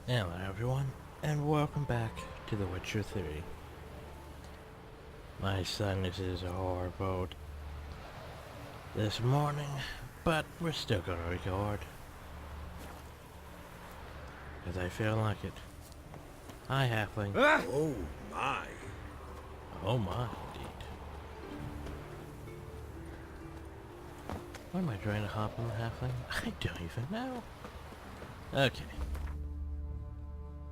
Hello everyone, and welcome back to The Witcher 3. My sinus is horrible this morning, but we're still gonna record. Because I feel like it. Hi, Halfling. Oh my. Oh my, indeed. Why am I trying to hop on the Halfling? I don't even know. Okay.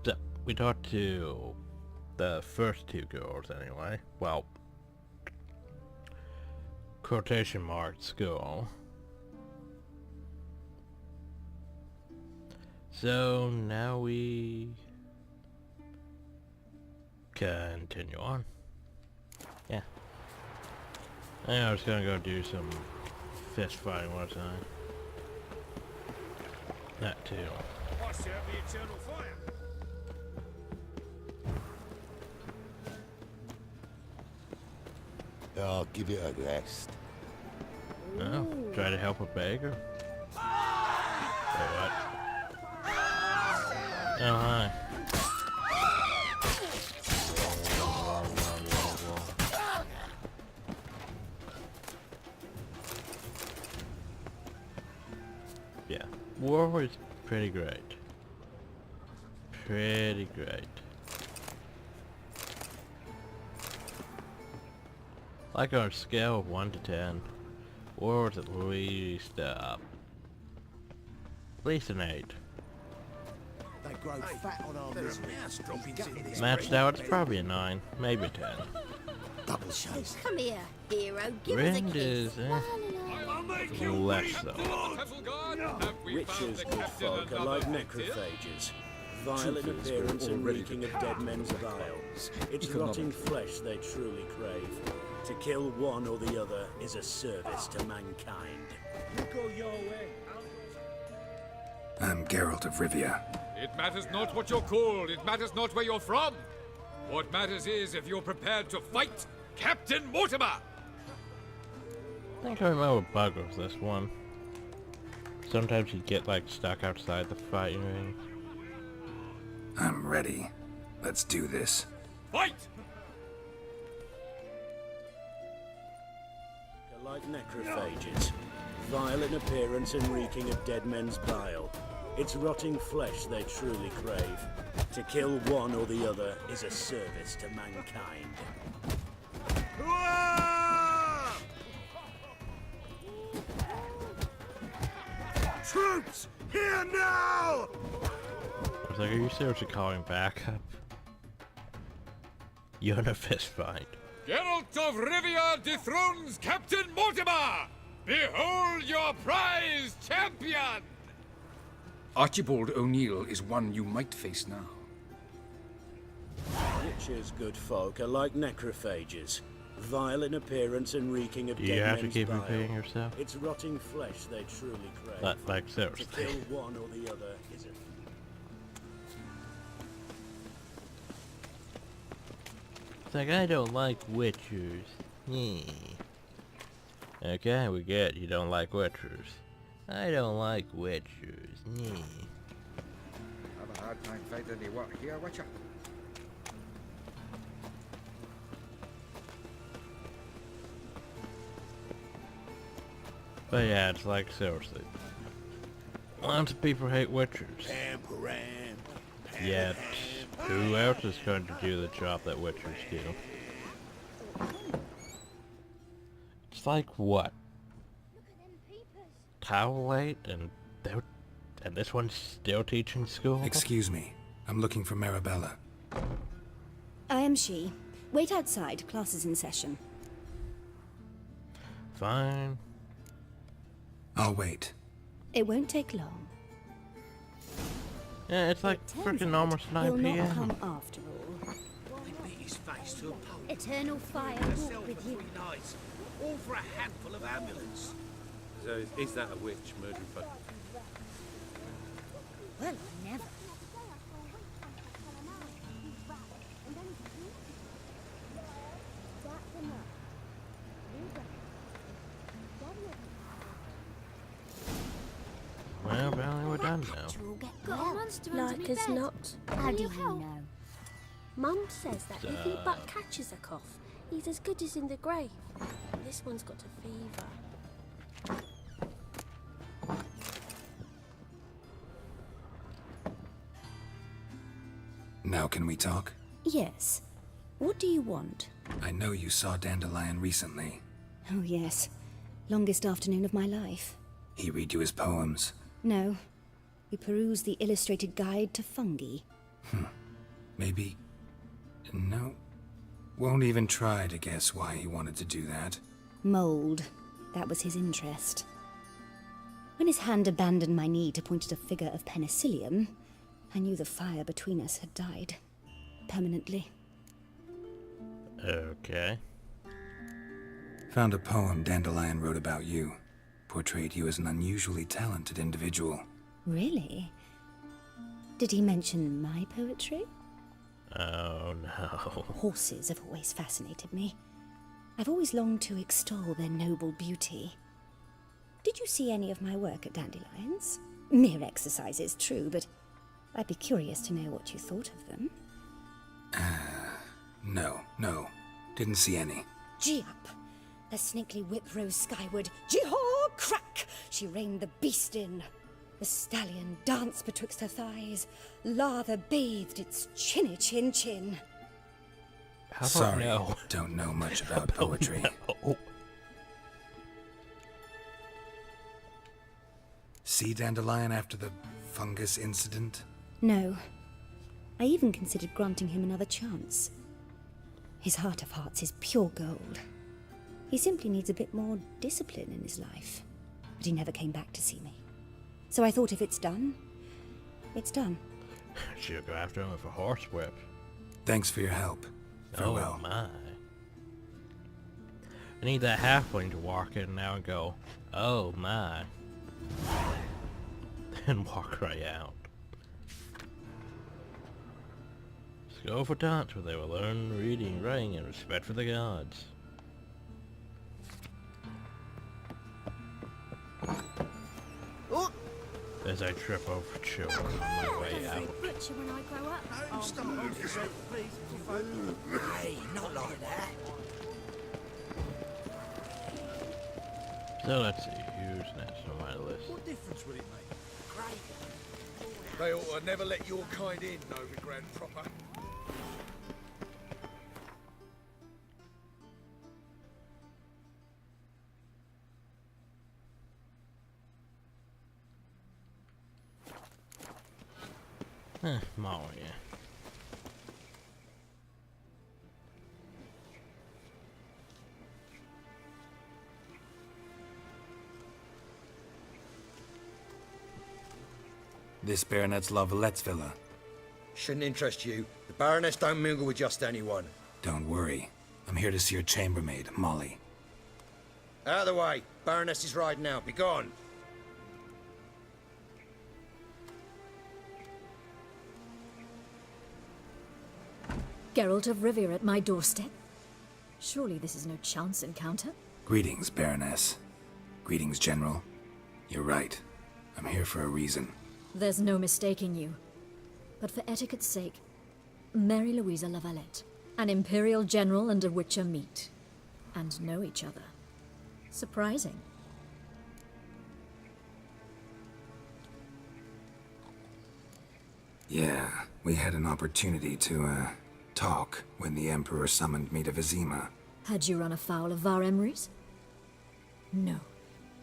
So, we talked to the first two girls anyway. Well, quotation marks girl. So now we continue on. Yeah. I was gonna go do some fist fighting, wasn't I? That too. I serve the eternal fire. I'll give it a rest. Oh, try to help a beggar? Wait, what? Oh, hi. Yeah, war is pretty great. Pretty great. Like on a scale of 1 to 10, war was at least an 8. They grow fat on our misery. Matched out, it's probably a 9, maybe a 10. Double shades. Come here, hero. Give us a Rend kiss. is less so. Witches, good folk, are like necrophages. Vile in appearance and reeking of dead men's vials. It's rotting flesh they truly crave. To kill one or the other is a service to mankind. You go your way. I'm Geralt of Rivia. It matters not what you're called, it matters not where you're from. What matters is if you're prepared to fight Captain Mortimer! I think I remember bug was this one. Sometimes you'd get like stuck outside the fighting ring. I'm ready. Let's do this. Fight! They're like necrophages. Vile in appearance and reeking of dead men's bile. It's rotting flesh they truly crave. To kill one or the other is a service to mankind. Troops, here now! I was like, are you seriously calling backup? You're in a fist fight. Geralt of Rivia dethrones Captain Mortimer! Behold your prize champion! Archibald O'Neill is one you might face now. Witches, good folk, are like necrophages. Vile in appearance and reeking of Do you dead have to men's keep bile. repeating yourself? It's rotting flesh they truly crave. Like To seriously. kill one or the other is a... It's like, I don't like witchers. Yeah. Okay, we get you don't like witchers. I don't like witchers. Yeah. Have a hard time finding any work here, Witcher. But yeah, it's like, seriously. Lots of people hate witchers. Yet, who else is going to do the job that witchers do? It's like, what? How late, and this one's still teaching school? Excuse me. I'm looking for Marabella. I am she. Wait outside. Class is in session. Fine. I'll wait. It won't take long. Yeah, it's like Turns freaking out almost 9 he'll not p.m. come after all. They beat his face to a pulp. Eternal fire A walk cell for with you. 3 nights. All for a handful of ambulance. So is that a witch murdering folk? Well, I never. Well, apparently we're done now. We'll get Got well. a monster under Like me as bed. not. How do you know? Mum says that if he but catches a cough, he's as good as in the grave. This one's got a fever. Now can we talk? Yes. What do you want? I know you saw Dandelion recently. Oh, yes. Longest afternoon of my life. He read you his poems. No. We perused the illustrated guide to fungi. Maybe... No. Won't even try to guess why he wanted to do that. Mold. That was his interest. When his hand abandoned my knee to point at a figure of penicillium, I knew the fire between us had died. Permanently. Okay. Found a poem Dandelion wrote about you. Portrayed you as an unusually talented individual. Really? Did he mention my poetry? Oh no. Horses have always fascinated me. I've always longed to extol their noble beauty. Did you see any of my work at Dandelions? Mere exercises, true, but I'd be curious to know what you thought of them. No. Didn't see any. Gee up! The snakely whip rose skyward. Jee-haw! Crack! She reined the beast in. The stallion danced betwixt her thighs. Lather bathed its chinny chin. How about Sorry, no? don't know much about poetry. No. See Dandelion after the fungus incident? No. I even considered granting him another chance. His heart of hearts is pure gold. He simply needs a bit more discipline in his life. But he never came back to see me. So I thought if it's done, it's done. She'll go after him with a horsewhip. Thanks for your help. Farewell. Oh my. I need that halfling to walk in now and go, oh my. Then walk right out. Let's go for dance where they will learn reading, writing, and respect for the gods. As I trip over children on my way out. Butcher when I grow up. Hey, not like that. So let's see, who's next on my list? What difference would it make? Great. They ought to never let your kind in, Novi Grand proper. Molly. This Baronet's La Vallette's villa. Shouldn't interest you. The Baroness don't mingle with just anyone. Don't worry. I'm here to see your chambermaid, Molly. Out of the way. Baroness is riding out. Be gone. Geralt of Rivia at my doorstep? Surely this is no chance encounter? Greetings, Baroness. Greetings, General. You're right. I'm here for a reason. There's no mistaking you. But for etiquette's sake, Mary Louisa La Valette, an Imperial General and a Witcher meet. And know each other. Surprising. Yeah, we had an opportunity to, talk when the Emperor summoned me to Vizima. Had you run afoul of Var Emrys? No.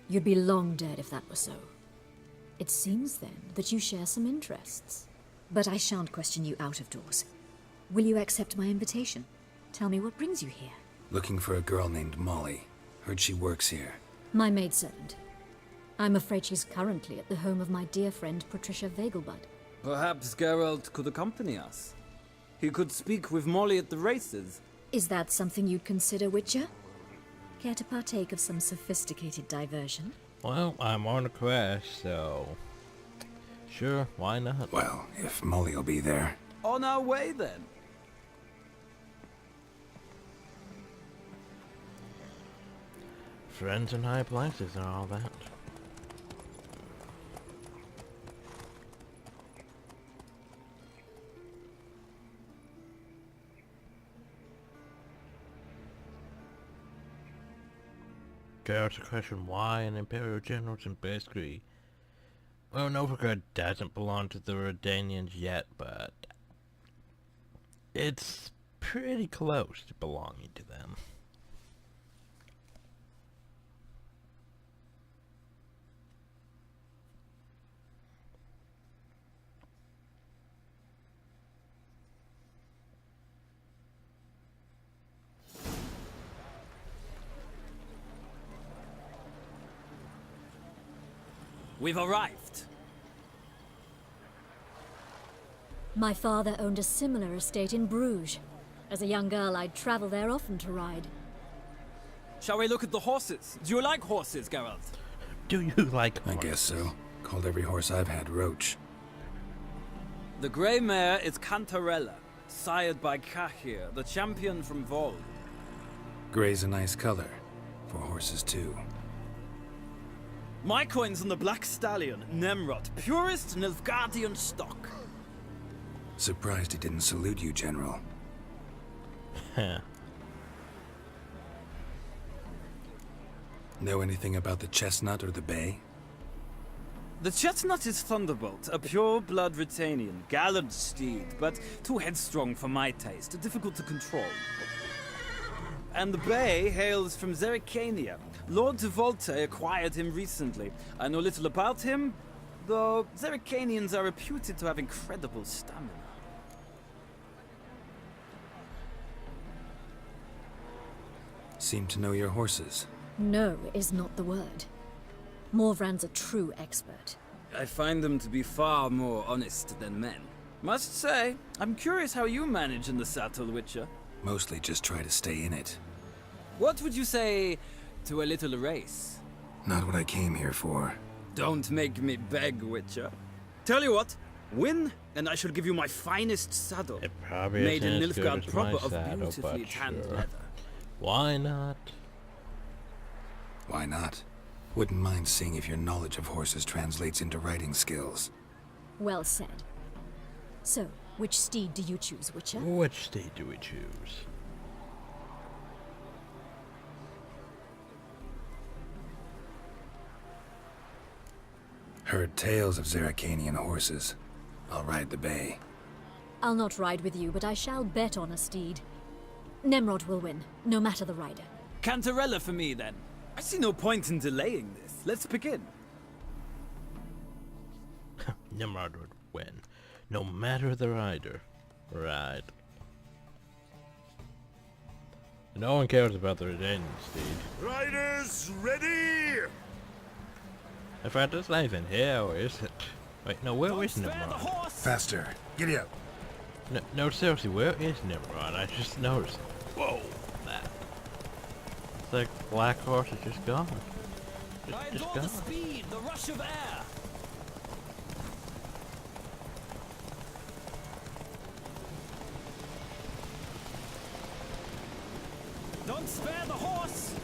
You'd be long dead if that were so. It seems, then, that you share some interests. But I shan't question you out of doors. Will you accept my invitation? Tell me what brings you here. Looking for a girl named Molly. Heard she works here. My maidservant. I'm afraid she's currently at the home of my dear friend Patricia Vegelbud. Perhaps Geralt could accompany us. He could speak with Molly at the races. Is that something you'd consider, Witcher? Care to partake of some sophisticated diversion? Well, I'm on a quest, so... Sure, why not? Well, if Molly'll be there. On our way, then. Friends in high places and all that. dares to question why an Imperial general's in Basically. Well, Novigrad doesn't belong to the Redanians yet, but it's pretty close to belonging to them. We've arrived. My father owned a similar estate in Bruges. As a young girl, I'd travel there often to ride. Shall we look at the horses? Do you like horses, Geralt? Do you like horses? I guess so. Called every horse I've had Roach. The grey mare is Cantarella, sired by Cahir, the champion from Vol. Gray's a nice color. For horses, too. My coin's on the Black Stallion, Nemrod, purest Nilfgaardian stock. Surprised he didn't salute you, General. Know anything about the chestnut or the bay? The chestnut is Thunderbolt, a pure-blood Retanian, gallant steed, but too headstrong for my taste, difficult to control. And the bay hails from Zerrikania. Lord de Volte acquired him recently. I know little about him, though Zerrikanians are reputed to have incredible stamina. Seem to know your horses. No is not the word. Morvran's a true expert. I find them to be far more honest than men. Must say, I'm curious how you manage in the saddle, Witcher. Mostly just try to stay in it. What would you say to a little race? Not what I came here for. Don't make me beg, Witcher. Tell you what, win, and I shall give you my finest saddle. It probably made in isn't as good Nilfgaard as proper my of saddle, beautifully but tanned sure. leather. Why not? Why not? Wouldn't mind seeing if your knowledge of horses translates into riding skills. Well said. So, which steed do you choose, Witcher? Which steed do we choose? Heard tales of Zerrikanian horses. I'll ride the bay. I'll not ride with you, but I shall bet on a steed. Nemrod will win, no matter the rider. Cantarella for me, then. I see no point in delaying this. Let's begin. Nimrod would win, no matter the rider. Right. No one cares about the Redanian steed. Riders, ready! In fact, it's not even here, or is it? Wait, no, where is Nimrod? Faster. Giddy up. No, seriously, where is Nimrod? I just noticed. Whoa, that. It's like Black Horse is just gone. Just gone. The speed, the rush of air. Don't spare the horse.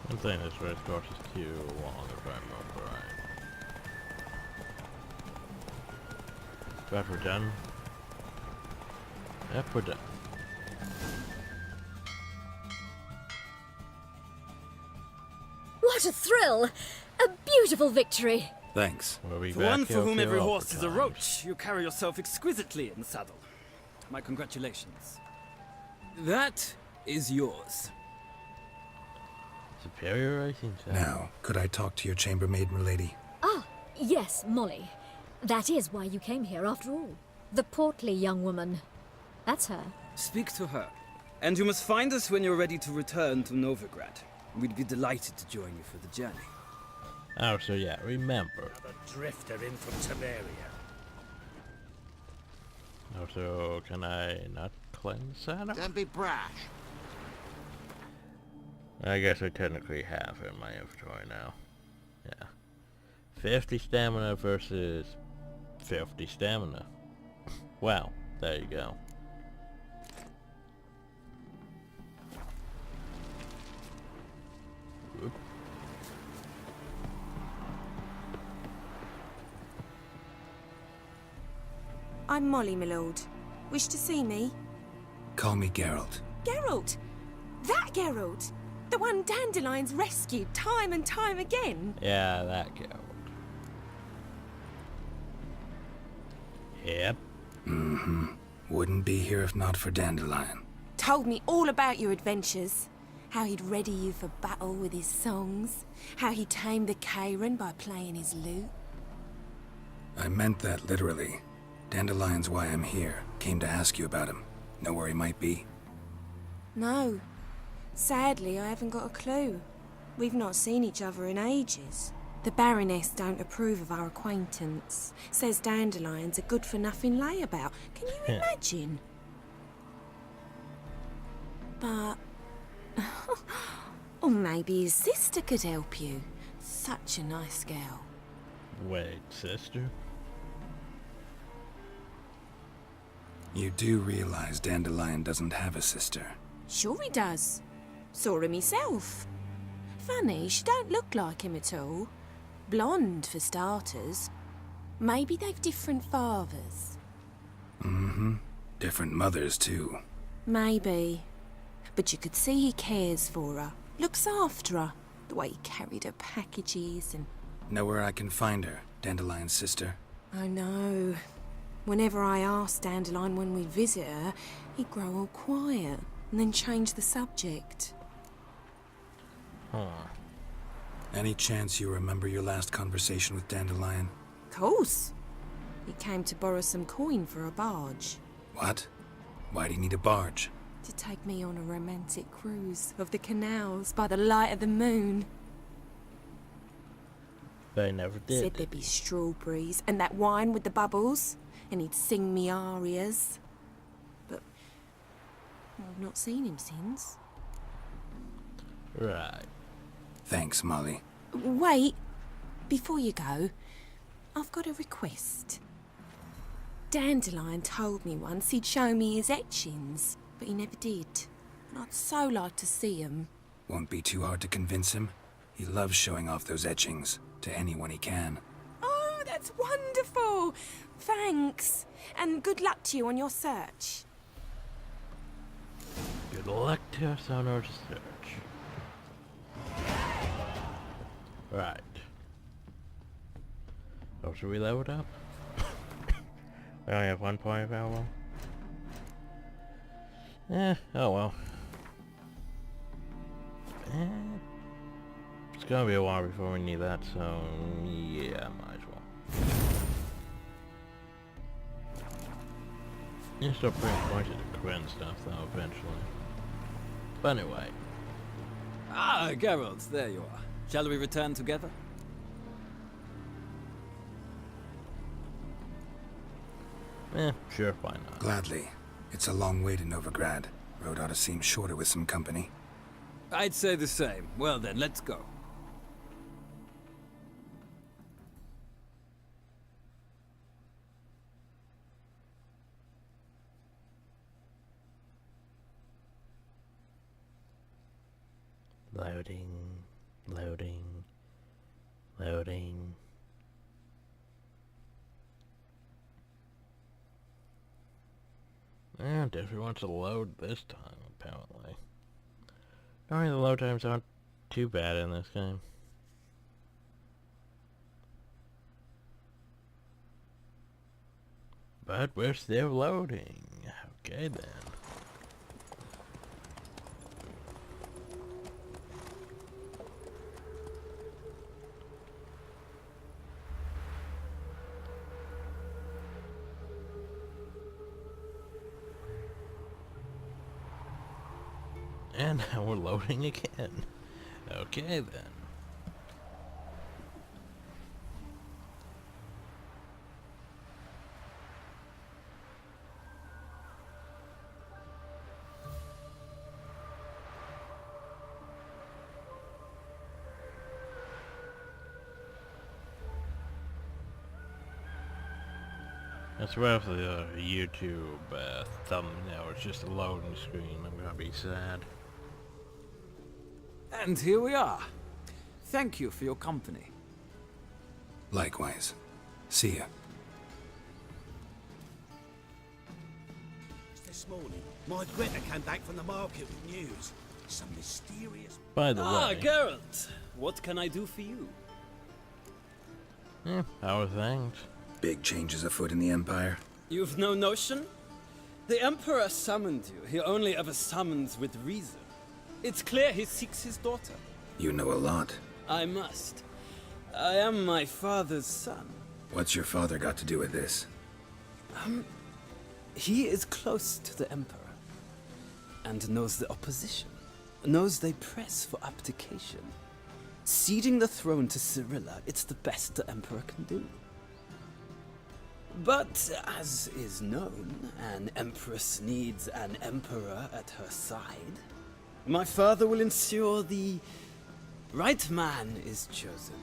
I'm saying this race course is too long if I remember right. But we're done. Yep, we're done. What a thrill! A beautiful victory! Thanks. We'll be For back one here for whom for every horse is a overtime. roach, you carry yourself exquisitely in the saddle. My congratulations. That is yours. Superior racing sound. Now, could I talk to your chambermaid, milady? Ah, yes, Molly. That is why you came here after all. The portly young woman. That's her. Speak to her. And you must find us when you're ready to return to Novigrad. We'd be delighted to join you for the journey. Oh, so yeah, remember. Another drifter in from Temeria. Oh, so can I not cleanse that? Don't be brash. I guess I technically have it in my inventory now. Yeah. 50 stamina versus 50 stamina. Wow, there you go. I'm Molly, my lord. Wish to see me? Call me Geralt. Geralt! That Geralt! The one Dandelion's rescued time and time again! Yeah, that Geralt. Yep. Mm-hmm. Wouldn't be here if not for Dandelion. Told me all about your adventures. How he'd ready you for battle with his songs. How he tamed the Karen by playing his lute. I meant that literally. Dandelion's why I'm here. Came to ask you about him. Know where he might be? No. Sadly, I haven't got a clue. We've not seen each other in ages. The Baroness don't approve of our acquaintance. Says Dandelion's a good-for-nothing layabout. Can you imagine? But... or maybe his sister could help you. Such a nice girl. Wait, sister? You do realize Dandelion doesn't have a sister. Sure he does. Saw him myself. Funny, she don't look like him at all. Blonde, for starters. Maybe they've different fathers. Mm-hmm. Different mothers, too. Maybe. But you could see he cares for her. Looks after her. The way he carried her packages and... Know where I can find her, Dandelion's sister? I know. Whenever I asked Dandelion when we'd visit her, he'd grow all quiet and then change the subject. Huh. Any chance you remember your last conversation with Dandelion? Course. He came to borrow some coin for a barge. What? Why'd he need a barge? To take me on a romantic cruise of the canals by the light of the moon. They never did. Said there'd be strawberries and that wine with the bubbles, and he'd sing me arias. But I've not seen him since. Right. Thanks, Molly. Wait, before you go, I've got a request. Dandelion told me once he'd show me his etchings, but he never did. And I'd so like to see them. Won't be too hard to convince him. He loves showing off those etchings to anyone he can. Oh, that's wonderful! Thanks, and good luck to you on your search. Good luck to us on our search. Right. Oh, should we level it up? We only have 1 point available. Oh well. It's gonna be a while before we need that, so yeah, might as well. You still bring points to Quinn stuff though, eventually. But anyway. Ah, Geralt, there you are. Shall we return together? Sure, why not? Gladly. It's a long way to Novigrad. Road ought to seem shorter with some company. I'd say the same. Well then, let's go. Loading, loading, loading. Yeah, definitely wants to load this time, apparently. Normally the load times aren't too bad in this game. But we're still loading. Okay then. And now we're loading again. Okay then. That's roughly a YouTube thumbnail. It's just a loading screen. I'm gonna be sad. And here we are. Thank you for your company. Likewise. See ya. this morning. My Greta came back from the market with news. Some mysterious... By the way... Geralt! What can I do for you? How are things? Big changes afoot in the Empire? You've no notion? The Emperor summoned you. He only ever summons with reason. It's clear he seeks his daughter. You know a lot. I must. I am my father's son. What's your father got to do with this? He is close to the Emperor. And knows the opposition. Knows they press for abdication. Ceding the throne to Cyrilla, it's the best the Emperor can do. But, as is known, an Empress needs an Emperor at her side. My father will ensure the right man is chosen.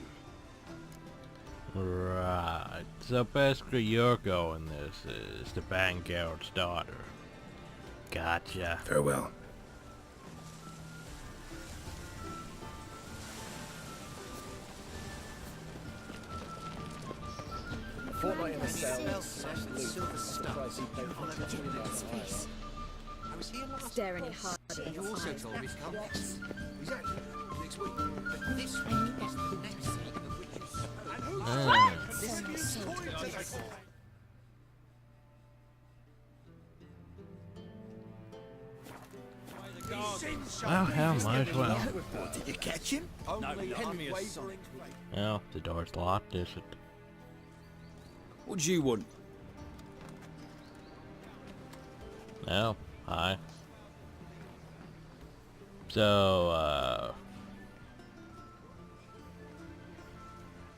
Right. So basically you're going this is to bang Geralt's daughter. Gotcha. Farewell. Fortnight in the cells. Staring at hard at You also told me to come next. Exactly. Next week. But this week is the next week of which Well, hell, might as well. Did you catch him? Only Henry's son. Well, the door's locked, is it? What do you want? No. Hi. So,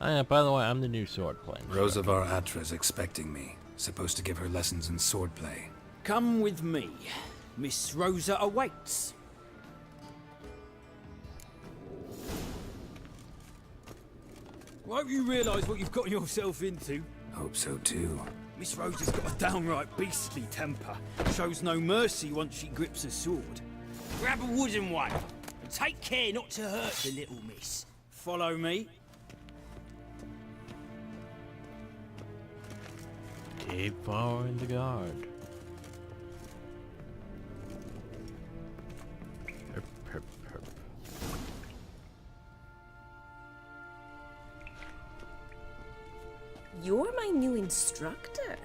oh yeah, by the way, I'm the new swordplay instructor. Rosavar Atra's expecting me. Supposed to give her lessons in swordplay. Come with me. Miss Rosa awaits. Won't you realise what you've gotten yourself into? Hope so too. Miss Rosa's got a downright beastly temper. Shows no mercy once she grips a sword. Grab a wooden one, and take care not to hurt the little miss. Follow me. Keep following the guard. Herp, herp, herp. You're my new instructor?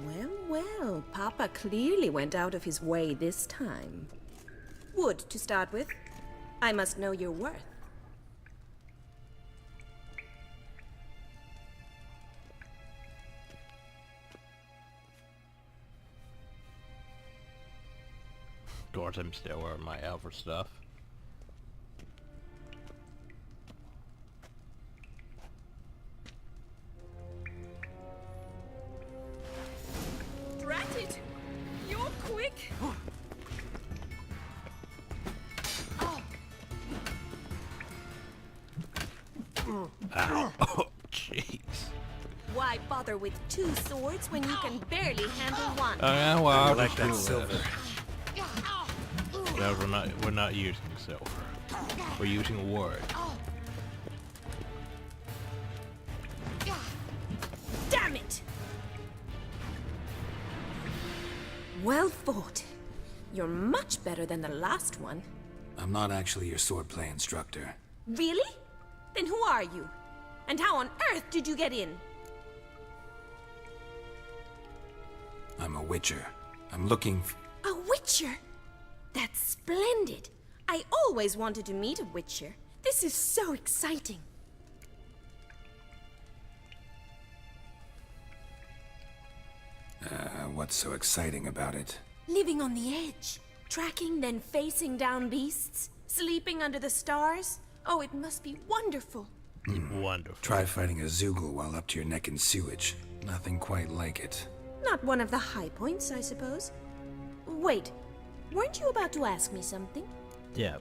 Well, well, Papa clearly went out of his way this time. Wood, to start with. I must know your worth. Of course, I'm still wearing my elder stuff. Drat it! You're quick! Ow. Oh, jeez. Why bother with two swords when you can barely handle one? Oh yeah, well, I'll Like just that do silver. No, we're not using silver. We're using wood. Damn it! Well fought. You're much better than the last one. I'm not actually your swordplay instructor. Really? Then who are you? And how on earth did you get in? I'm a witcher. I'm looking A witcher? That's splendid. I always wanted to meet a witcher. This is so exciting. what's so exciting about it? Living on the edge. Tracking, then facing down beasts. Sleeping under the stars. Oh, it must be wonderful. Wonderful. Try fighting a Zoogle while up to your neck in sewage. Nothing quite like it. Not one of the high points, I suppose. Wait, weren't you about to ask me something? Yeah,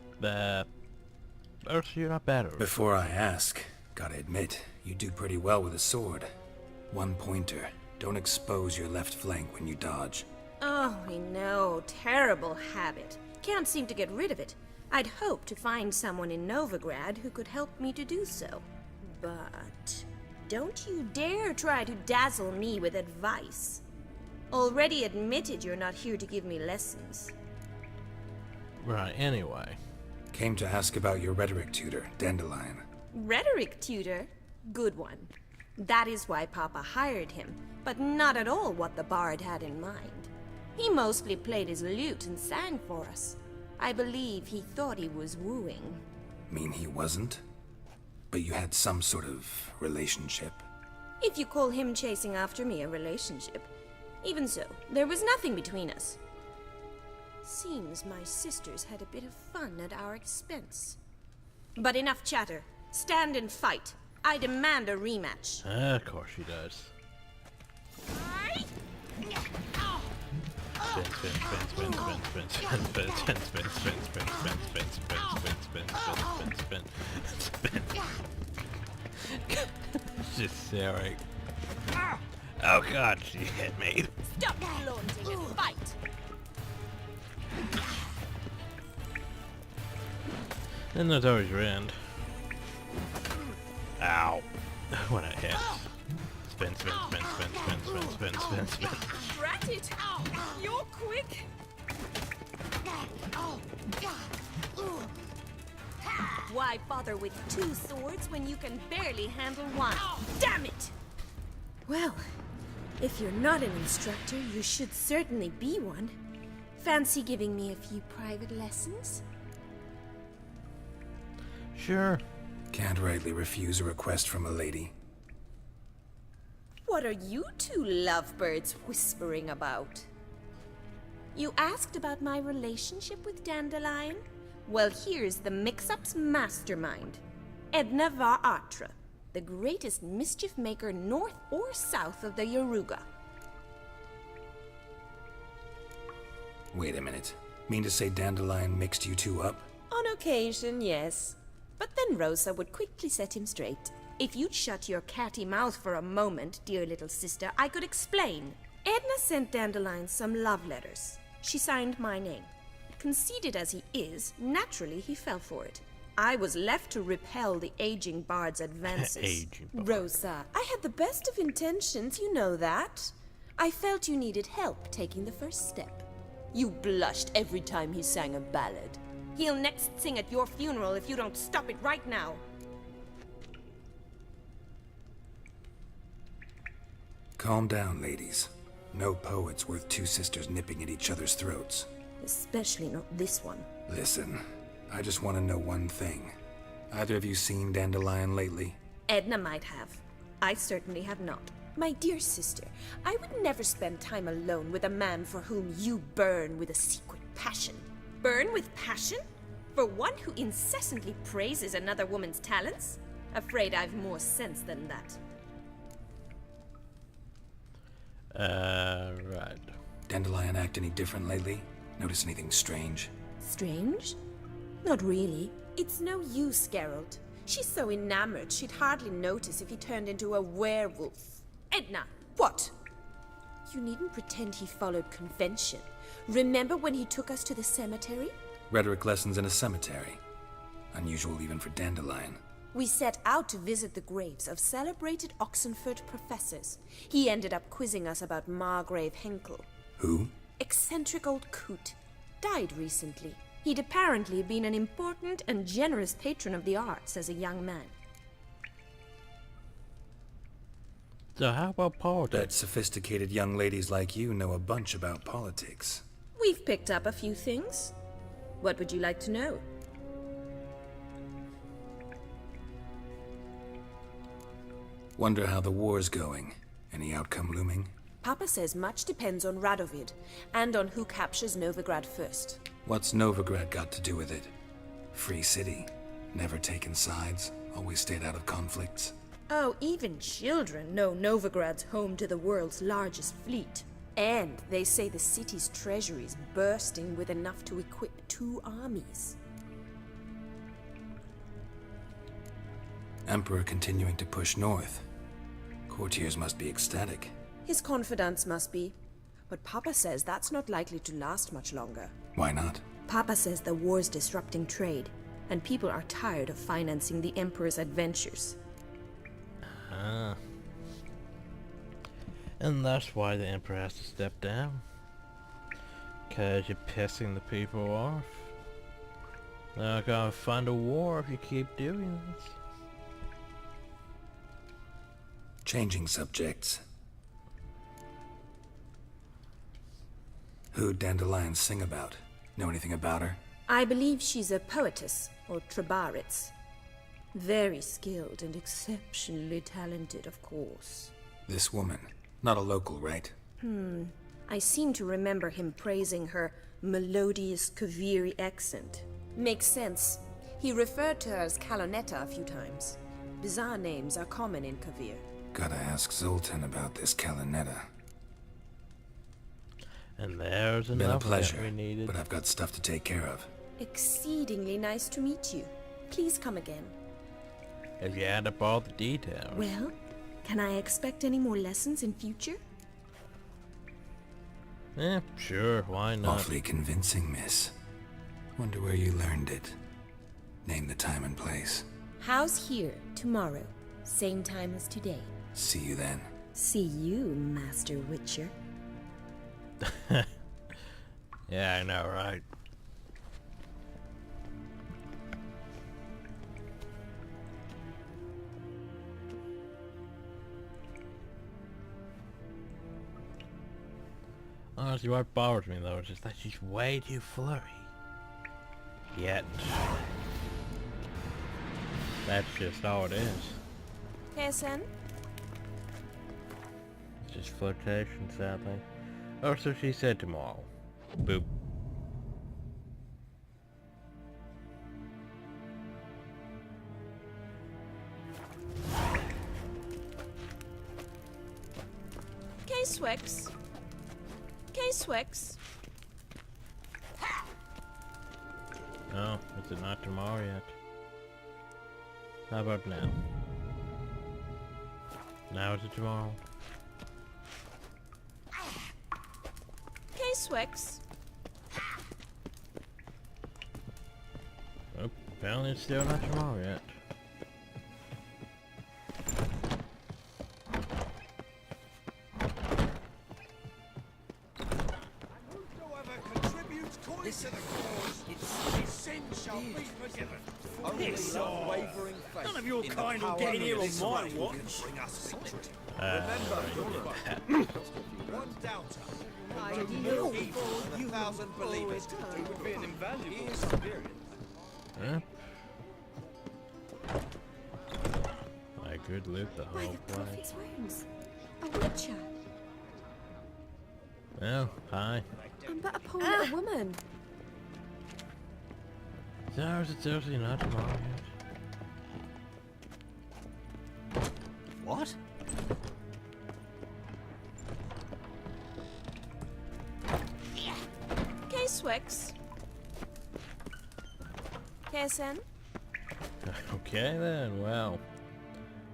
you're not better. Before I ask, gotta admit, you do pretty well with a sword. One pointer. Don't expose your left flank when you dodge. Oh, I know. Terrible habit. Can't seem to get rid of it. I'd hoped to find someone in Novigrad who could help me to do so. But don't you dare try to dazzle me with advice. Already admitted you're not here to give me lessons. Right, anyway. Came to ask about your rhetoric tutor, Dandelion. Rhetoric tutor? Good one. That is why Papa hired him, but not at all what the bard had in mind. He mostly played his lute and sang for us. I believe he thought he was wooing. Mean he wasn't? But you had some sort of relationship? If you call him chasing after me a relationship. Even so, there was nothing between us. Seems my sisters had a bit of fun at our expense. But enough chatter. Stand and fight. I demand a rematch. Of course she does. Just staring. Oh god, she hit me. Stop flaunting and fight. And that's always your end. Ow. When it hits. Spin, spin, spin, spin, spin, spin, spin, spin, spin. Drat it! You're quick! Why bother with two swords when you can barely handle one? Damn it! Well, if you're not an instructor, you should certainly be one. Fancy giving me a few private lessons? Sure. Can't rightly refuse a request from a lady. What are you two lovebirds whispering about? You asked about my relationship with Dandelion? Well, here's the mix-up's mastermind. Edna var Atra, the greatest mischief maker north or south of the Yaruga. Wait a minute. Mean to say Dandelion mixed you two up? On occasion, yes. But then Rosa would quickly set him straight. If you'd shut your catty mouth for a moment, dear little sister, I could explain. Edna sent Dandelion some love letters. She signed my name. Conceited as he is, naturally he fell for it. I was left to repel the aging bard's advances. Rosa, I had the best of intentions, you know that. I felt you needed help taking the first step. You blushed every time he sang a ballad. He'll next sing at your funeral if you don't stop it right now. Calm down, ladies. No poet's worth two sisters nipping at each other's throats. Especially not this one. Listen, I just want to know one thing. Either of you seen Dandelion lately? Edna might have. I certainly have not. My dear sister, I would never spend time alone with a man for whom you burn with a secret passion. Burn with passion? For one who incessantly praises another woman's talents? Afraid I've more sense than that. Right. Dandelion act any different lately? Notice anything strange? Strange? Not really. It's no use, Geralt. She's so enamored she'd hardly notice if he turned into a werewolf. Edna! What? You needn't pretend he followed convention. Remember when he took us to the cemetery? Rhetoric lessons in a cemetery. Unusual even for Dandelion. We set out to visit the graves of celebrated Oxenford professors. He ended up quizzing us about Margrave Henkel. Who? Eccentric old coot. Died recently. He'd apparently been an important and generous patron of the arts as a young man. So how about politics? Bet sophisticated young ladies like you know a bunch about politics. We've picked up a few things. What would you like to know? Wonder how the war's going. Any outcome looming? Papa says much depends on Radovid, and on who captures Novigrad first. What's Novigrad got to do with it? Free city. Never taken sides. Always stayed out of conflicts. Oh, even children know Novigrad's home to the world's largest fleet. And they say the city's treasury's bursting with enough to equip 2 armies. Emperor continuing to push north. Courtiers must be ecstatic. His confidants must be. But Papa says that's not likely to last much longer. Why not? Papa says the war's disrupting trade, and people are tired of financing the Emperor's adventures. And that's why the Emperor has to step down. Cause you're pissing the people off. They're not gonna fund a war if you keep doing this. Changing subjects. Who'd Dandelions sing about? Know anything about her? I believe she's a poetess, or trabaritz. Very skilled and exceptionally talented, of course. This woman. Not a local, right? I seem to remember him praising her melodious Kaviri accent. Makes sense. He referred to her as Kalonetta a few times. Bizarre names are common in Kavir. Gotta ask Zoltan about this Kalonetta. And there's Been a enough pleasure, that we needed. but I've got stuff to take care of. Exceedingly nice to meet you. Please come again. If you add up all the details. Well, can I expect any more lessons in future? Eh, sure, why not? Awfully convincing, miss. Wonder where you learned it. Name the time and place. House here, tomorrow. Same time as today. See you then. See you, Master Witcher. Yeah, I know, right? Honestly, what bothers me though is just that she's way too flirty. Yet, that's just all it is. Pearson? It's just flirtation, sadly. Oh, so she said tomorrow. Boop. K-Swix. K-Swix. Oh, is it not tomorrow yet? How about now? Now is it tomorrow? K-Swix. Oh, apparently it's still not tomorrow yet. To the cause, his sin shall be forgiven. Piss off. Unwavering faith. None of your in the kind will power get in here of on this my rain watch. can bring us victory. Remember, One doubter. No evil and 1,000 believers. It would be an invaluable experience. Huh? I could live the By whole the place. prophet's wounds. A witcher. Well, hi. I'm but a poor little woman. So is it seriously not tomorrow yet? What? K-Swix. Pearson? Okay then, well.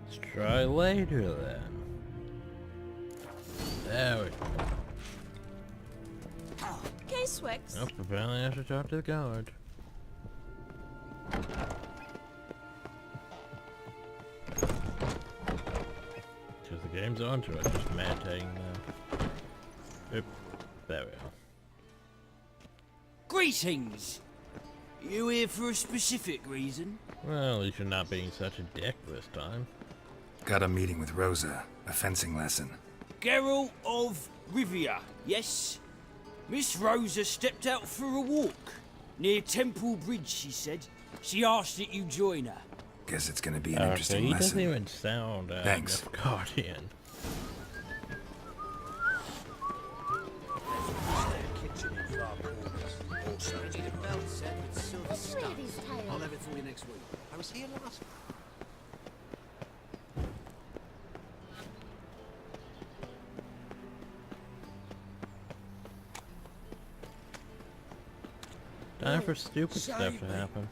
Let's try later then. There we go. K-Swix. Oh, apparently I have to talk to the guard. Because the game's onto it, just meditating now. Oop, there we go. Greetings! You here for a specific reason? Well, at least you're not being such a dick this time. Got a meeting with Rosa. A fencing lesson. Geralt of Rivia, yes? Miss Rosa stepped out for a walk. Near Temple Bridge, she said. She asked that you join her. Guess it's gonna be an So interesting he lesson. doesn't even sound Thanks. Guardian. Kitchen in far corners. Also, we need a belt set with silver studs. I'll have it for you next week. I was here last. Time for stupid stuff to happen.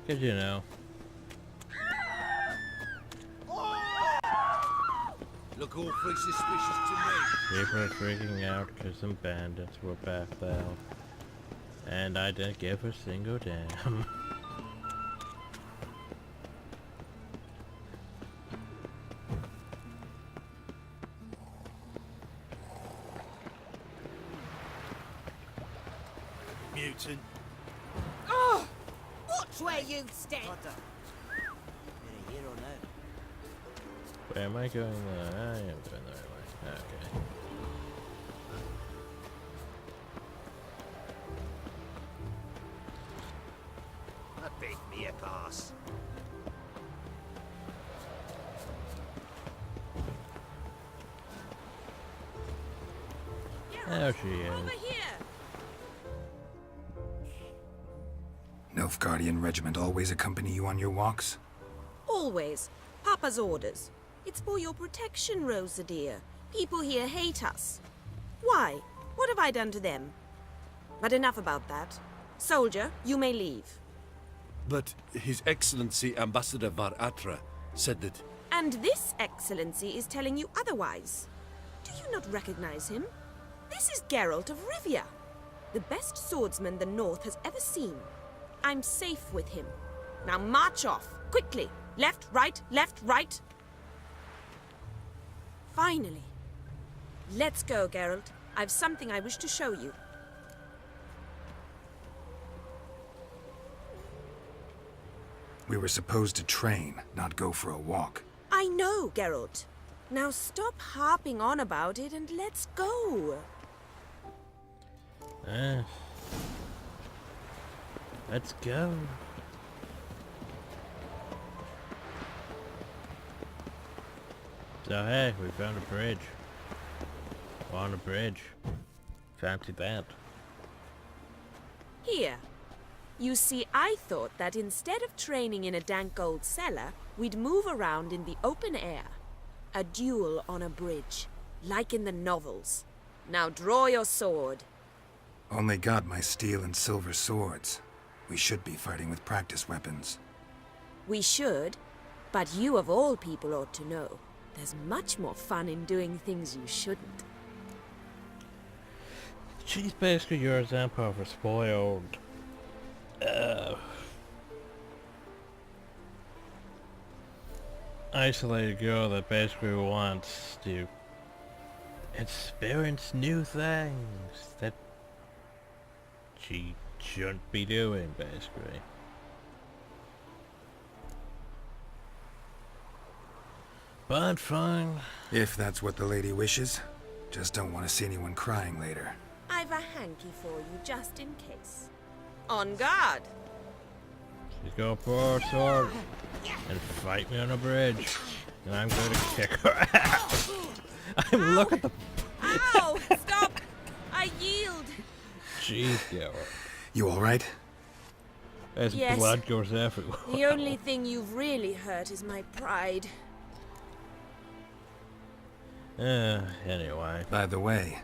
Cause you know. Look awfully suspicious to me. People are freaking out because some bandits were backed out. And I didn't give a single damn. mutant. Oh! Watch where you stand! Here or no? Where am I going? I am going the right way. Okay. A big me a pass. There she is. Over here! Nilfgaardian regiment always accompany you on your walks? Always. Papa's orders. It's for your protection, Rosa dear. People here hate us. Why? What have I done to them? But enough about that. Soldier, you may leave. But His Excellency Ambassador Var Atra said that... And this excellency is telling you otherwise. Do you not recognize him? This is Geralt of Rivia, the best swordsman the North has ever seen. I'm safe with him. Now march off, quickly. Left, right, left, right. Finally. Let's go, Geralt. I've something I wish to show you. We were supposed to train, not go for a walk. I know, Geralt. Now stop harping on about it and let's go. Let's go. So hey, we found a bridge. We're on a bridge. Fancy that. Here. You see, I thought that instead of training in a dank old cellar, we'd move around in the open air. A duel on a bridge, like in the novels. Now draw your sword. Only got my steel and silver swords. We should be fighting with practice weapons. We should, but you of all people ought to know. There's much more fun in doing things you shouldn't. She's basically your example of a spoiled... isolated girl that basically wants to experience new things that she shouldn't be doing, basically. But fine. If that's what the lady wishes. Just don't want to see anyone crying later. I've a hanky for you, just in case. On guard! She's gonna pull her sword and fight me on a bridge. And I'm gonna kick her ass. Look at the... Ow! Stop! I yield! Jeez, Garrett. You alright? As Yes. blood goes everywhere. The only thing you've really hurt is my pride. Anyway. By the way,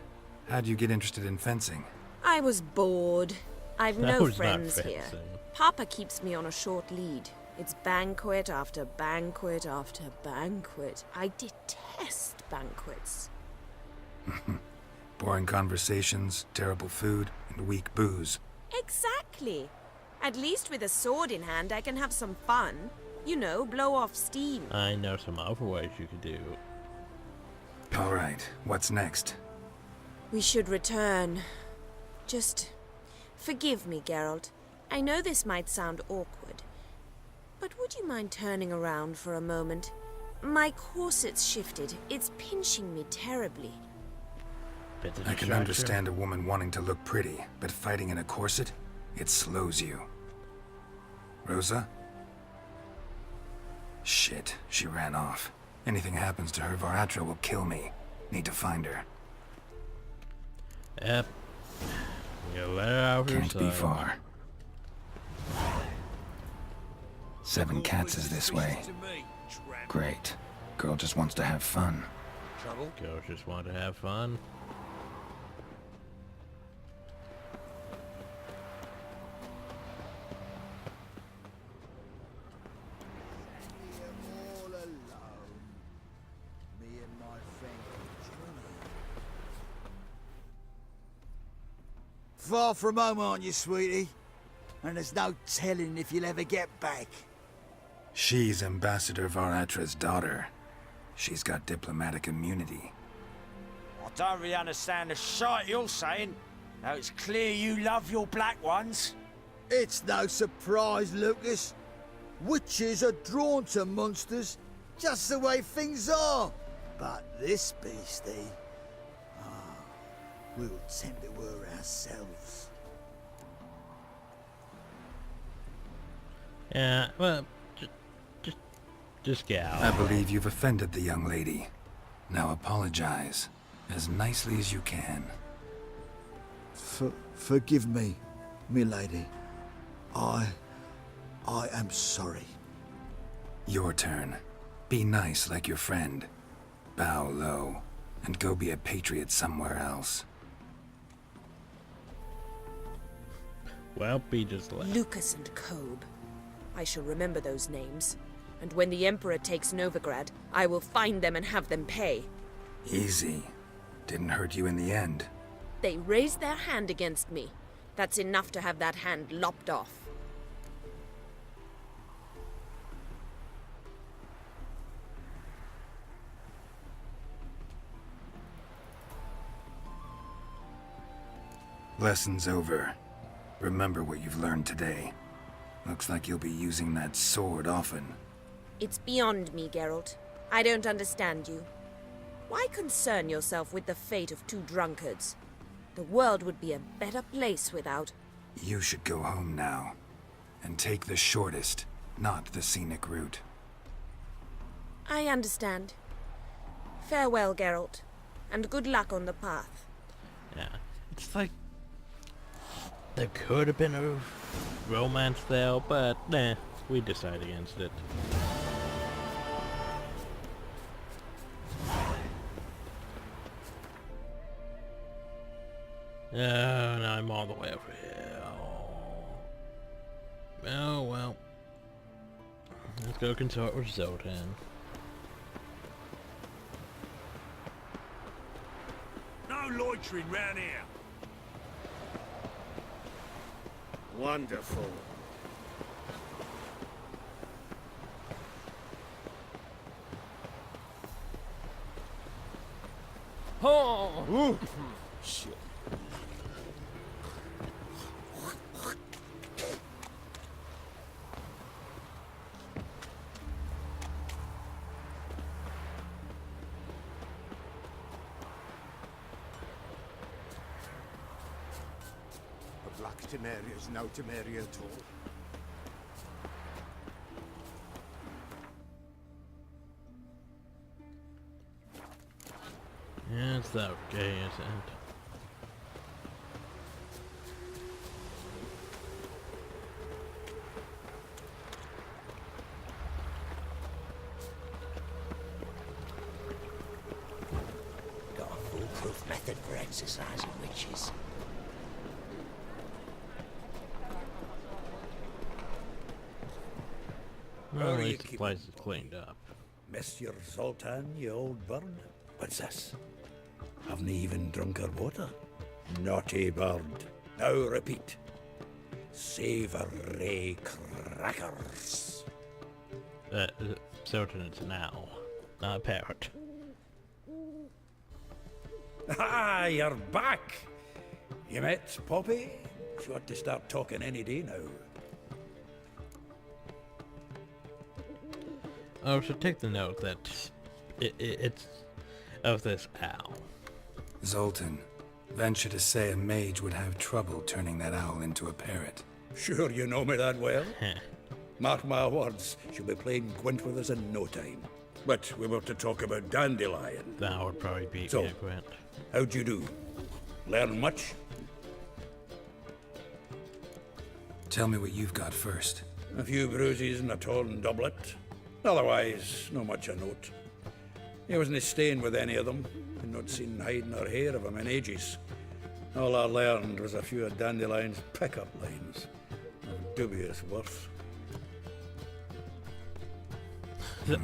how'd you get interested in fencing? I was bored. I've That no was not friends here. fencing. Papa keeps me on a short lead. It's banquet after banquet after banquet. I detest banquets. Boring conversations, terrible food, and weak booze. Exactly. At least with a sword in hand, I can have some fun. You know, blow off steam. I know some other ways you could do. Alright, what's next? We should return. Just forgive me, Geralt. I know this might sound awkward, but would you mind turning around for a moment? My corset's shifted. It's pinching me terribly. I can understand a woman wanting to look pretty, but fighting in a corset, it slows you. Rosa? Shit, she ran off. Anything happens to her, Var Atra will kill me. Need to find her. Yep. You let her out Can't be herself. far. 7 cats is this way. Great. Girl just wants to have fun. Trouble? Girls just want to have fun. Far from home, aren't you, sweetie? And there's no telling if you'll ever get back. She's Ambassador Var Atra's daughter. She's got diplomatic immunity. I don't really understand the shite you're saying. Now it's clear you love your black ones. It's no surprise, Lucas. Witches are drawn to monsters, just the way things are. But this beastie, we'll tend to her ourselves. Yeah, well, just get out. I believe you've offended the young lady. Now apologize, as nicely as you can. Forgive me, milady. I am sorry. Your turn. Be nice like your friend. Bow low, and go be a patriot somewhere else. Well, be just left. Lucas and Kobe. I shall remember those names. And when the Emperor takes Novigrad, I will find them and have them pay. Easy. Didn't hurt you in the end. They raised their hand against me. That's enough to have that hand lopped off. Lesson's over. Remember what you've learned today. Looks like you'll be using that sword often. It's beyond me, Geralt. I don't understand you. Why concern yourself with the fate of two drunkards? The world would be a better place without... You should go home now. And take the shortest, not the scenic route. I understand. Farewell, Geralt. And good luck on the path. Yeah, it's like... There could have been a romance there, but nah, we decided against it. Oh, now I'm all the way over here. Oh well. Let's go consult with Zoltan. No loitering round here. Wonderful. Oh! Shit. The Black Temeria's no Temeria at all. Yeah, it's that gay, isn't it? Got a foolproof method for exercising witches. Well, at least the place is cleaned up. Monsieur Zoltan, you old bird. What's this? Haven't even drunk our water? Naughty bird. Now repeat. Savoury crackers. Zoltan is now, not a parrot. Ah, you're back. You met Poppy? She ought to start talking any day now. Oh, so take the note that it's of this owl. Zoltan, venture to say a mage would have trouble turning that owl into a parrot. Sure you know me that well? Mark my words, she'll be playing Gwent with us in no time. But we were to talk about Dandelion. That would probably be So, Gwent. how'd you do? Learn much? Tell me what you've got first. A few bruises and a torn doublet. Otherwise, no much a note. He wasn't staying with any of them, and not seen hide nor hair of him in ages. All I learned was a few of Dandelion's pickup lines, of dubious worth.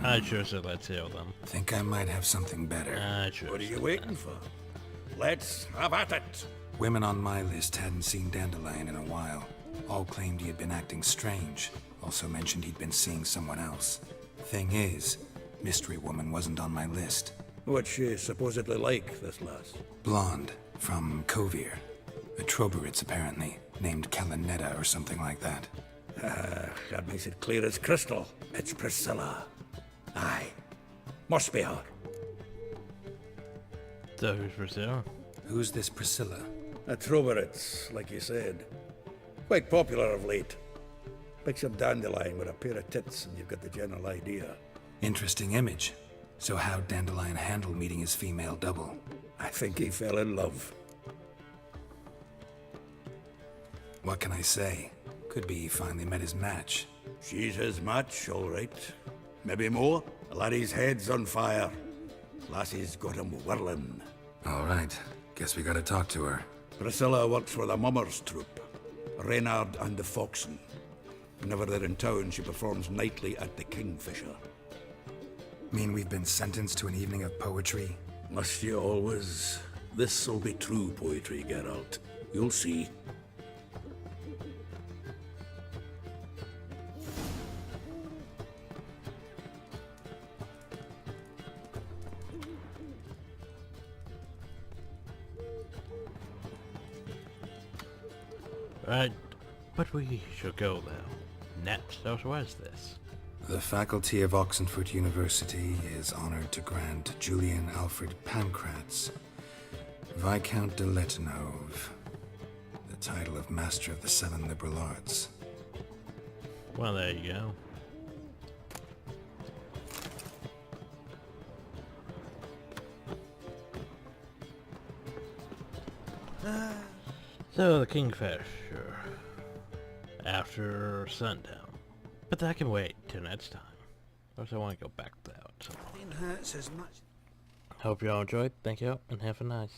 I sure said let's heal them. Think I might have something better. What are you waiting for? Let's have at it! Women on my list hadn't seen Dandelion in a while. All claimed he had been acting strange. Also mentioned he'd been seeing someone else. Thing is, Mystery Woman wasn't on my list. What's she supposedly like, this lass? Blonde, from Kovir. A Troberitz, apparently, named Calanetta or something like that. That makes it clear as crystal. It's Priscilla. Aye. Must be her. So who's Priscilla? Who's this Priscilla? A Troberitz, like you said. Quite popular of late. Picture Dandelion with a pair of tits and you've got the general idea. Interesting image. So how'd Dandelion handle meeting his female double? I think he fell in love. What can I say? Could be he finally met his match. She's his match, all right. Maybe more. The laddie's head's on fire. Lassie's got him whirling. All right. Guess we gotta talk to her. Priscilla works for the Mummers troupe. Reynard and the Foxen. Whenever they're in town, she performs nightly at the Kingfisher. Mean we've been sentenced to an evening of poetry? Must you always? This'll be true poetry, Geralt. You'll see. Right, but we should go though. Next, so what is this? The faculty of Oxenford University is honored to grant Julian Alfred Pancratz, Viscount de Letenove, the title of Master of the Seven Liberal Arts. Well, there you go. So the Kingfisher after sundown, but that can wait till next time. Or I want to go back to that. So. It hurts as much. Hope you all enjoyed. Thank you, and have a nice.